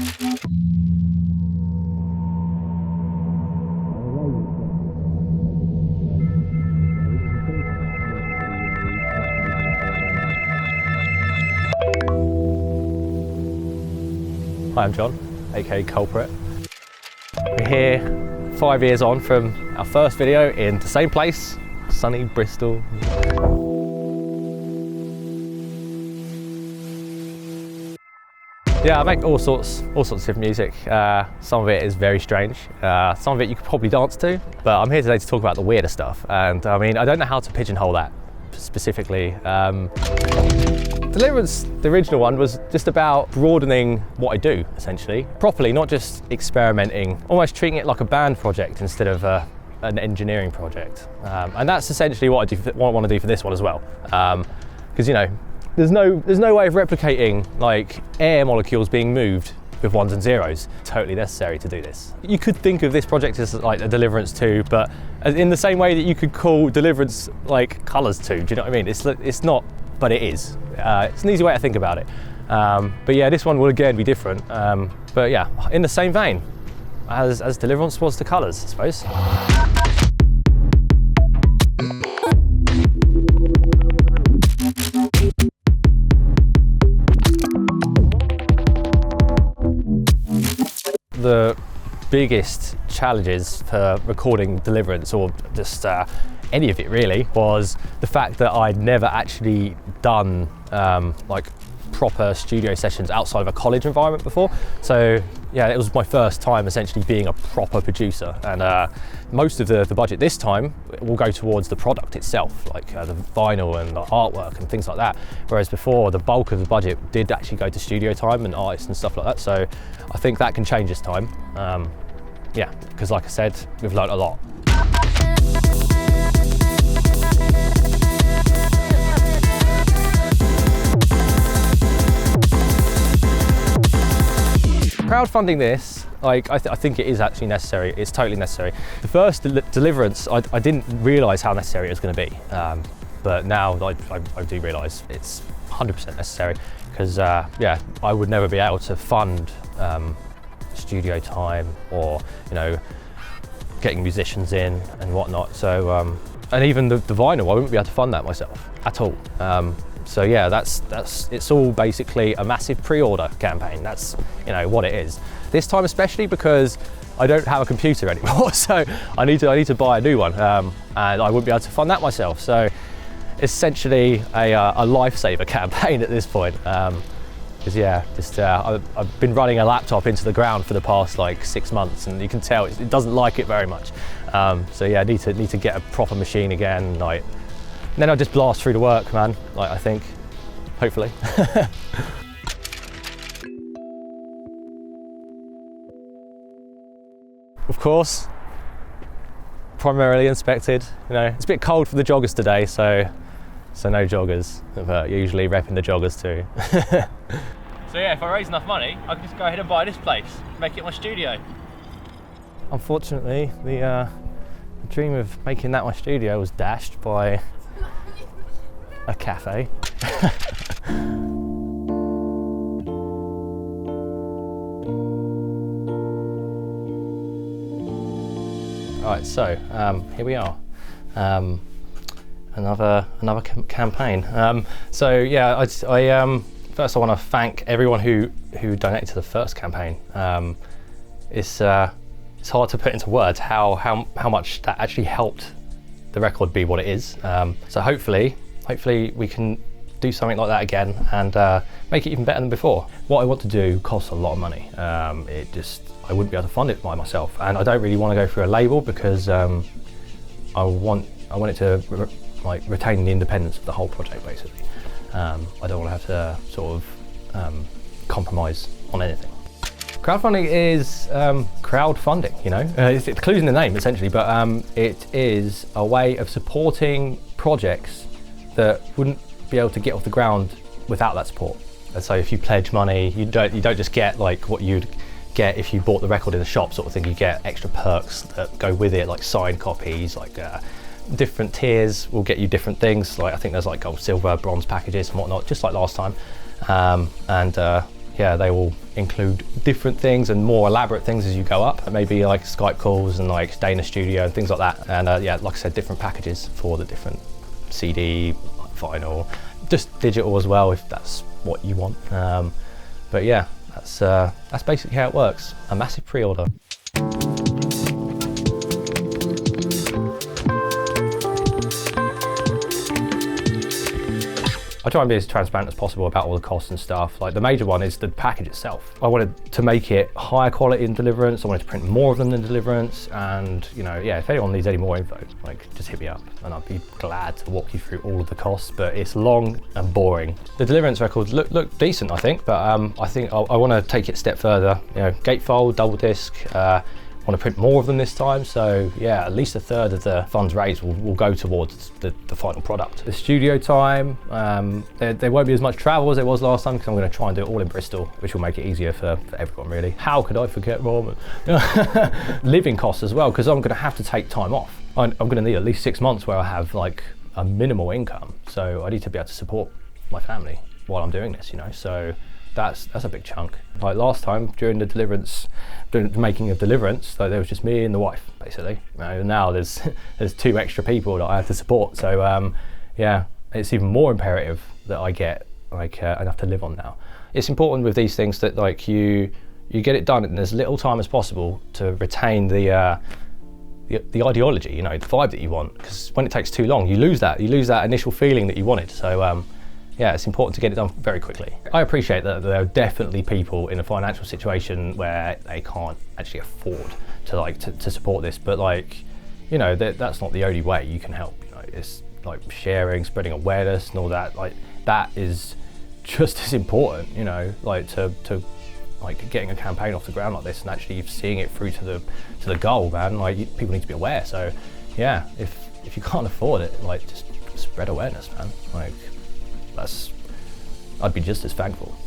Hi, I'm John, aka Culprate. We're here 5 years on from our first video in the same place, sunny Bristol. Yeah, I make all sorts of different music. Some of it is very strange. Some of it you could probably dance to, but I'm here today to talk about the weirder stuff. And I mean, I don't know how to pigeonhole that specifically. Deliverance, the original one, was just about broadening what I do, essentially. Properly, not just experimenting, almost treating it like a band project instead of an engineering project. And that's essentially what I want to do for this one as well. Because, you know, there's no way of replicating like air molecules being moved with ones and zeros. Totally necessary to do this. You could think of this project as like a Deliverance 2, but in the same way that you could call Deliverance like Colours 2, do you know what I mean? It's not, but it is. It's an easy way to think about it. But yeah, this one will again be different. But yeah, in the same vein as Deliverance was to Colours, I suppose. The biggest challenges for recording Deliverance, or just any of it really, was the fact that I'd never actually done like proper studio sessions outside of a college environment before. So yeah, it was my first time essentially being a proper producer, and most of the budget this time will go towards the product itself, like the vinyl and the artwork and things like that, whereas before the bulk of the budget did actually go to studio time and artists and stuff like that. So I think that can change this time. Yeah, because like I said, we've learned a lot. Crowdfunding this, like I think it is actually necessary. It's totally necessary. The first Deliverance, I didn't realise how necessary it was going to be, but now I do realise it's 100% necessary, because yeah, I would never be able to fund studio time, or you know, getting musicians in and whatnot. So and even the vinyl, I wouldn't be able to fund that myself at all. So yeah, it's all basically a massive pre-order campaign. That's, you know, what it is. This time especially because I don't have a computer anymore, so I need to buy a new one, and I wouldn't be able to fund that myself. So essentially a lifesaver campaign at this point. Because yeah, just I've been running a laptop into the ground for the past like 6 months, and you can tell it doesn't like it very much. So yeah, I need to get a proper machine again. Like, and then I'll just blast through the work, man. Like, I think, hopefully. Of course, primarily inspected. You know, it's a bit cold for the joggers today, so no joggers, but usually repping the joggers too. So yeah, if I raise enough money, I can just go ahead and buy this place, make it my studio. Unfortunately, the dream of making that my studio was dashed by a cafe. Right, so here we are. Another campaign. So yeah, I first I want to thank everyone who donated to the first campaign. It's hard to put into words how much that actually helped the record be what it is. So hopefully we can do something like that again and make it even better than before. What I want to do costs a lot of money. I wouldn't be able to fund it by myself, and I don't really want to go through a label because I want it to retain the independence of the whole project, basically. I don't want to have to sort of compromise on anything. Crowdfunding is crowdfunding, you know. It's the clue's in the name, essentially, but it is a way of supporting projects that wouldn't be able to get off the ground without that support. And so if you pledge money, you don't just get like what you'd get if you bought the record in the shop sort of thing. You get extra perks that go with it, like signed copies, like different tiers will get you different things. Like I think there's like gold, silver, bronze packages and whatnot, just like last time. And yeah, they will include different things and more elaborate things as you go up. Maybe like Skype calls and like Dana Studio and things like that. And yeah, like I said, different packages for the different CD, vinyl, just digital as well if that's what you want. But yeah, that's basically how it works. A massive pre-order. I try and be as transparent as possible about all the costs and stuff. Like the major one is the package itself. I wanted to make it higher quality in Deliverance. I wanted to print more of them than Deliverance. And you know, yeah, if anyone needs any more info, like just hit me up and I'd be glad to walk you through all of the costs, but it's long and boring. The Deliverance records look decent, I think, but I think I want to take it a step further. You know, gatefold, double disc, I want to print more of them this time, so yeah, at least a third of the funds raised will go towards the final product. The studio time, there won't be as much travel as it was last time because I'm going to try and do it all in Bristol, which will make it easier for everyone really. How could I forget Roman? Living costs as well, because I'm going to have to take time off. I'm going to need at least 6 months where I have like a minimal income, so I need to be able to support my family while I'm doing this, you know, so that's a big chunk. Like last time during the Deliverance, the making of Deliverance, like there was just me and the wife basically. Now there's 2 extra people that I have to support. So yeah, it's even more imperative that I get like enough to live on now. It's important with these things that like you get it done in as little time as possible to retain the ideology, you know, the vibe that you want. Because when it takes too long, you lose that initial feeling that you wanted. So yeah, it's important to get it done very quickly. I appreciate that there are definitely people in a financial situation where they can't actually afford to support this, but like, you know, that's not the only way you can help. You know, it's like sharing, spreading awareness and all that. Like that is just as important, you know, like to like getting a campaign off the ground like this and actually seeing it through to the goal, man. Like people need to be aware. So yeah, if you can't afford it, like just spread awareness, man. Like I'd be just as thankful.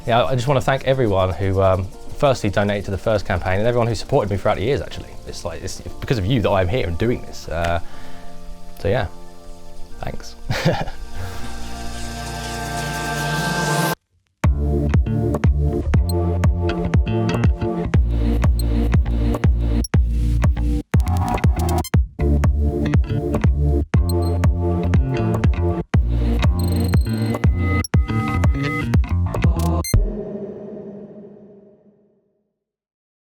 Yeah, I just want to thank everyone who firstly donated to the first campaign and everyone who supported me throughout the years actually. It's because of you that I'm here and doing this. So yeah, thanks.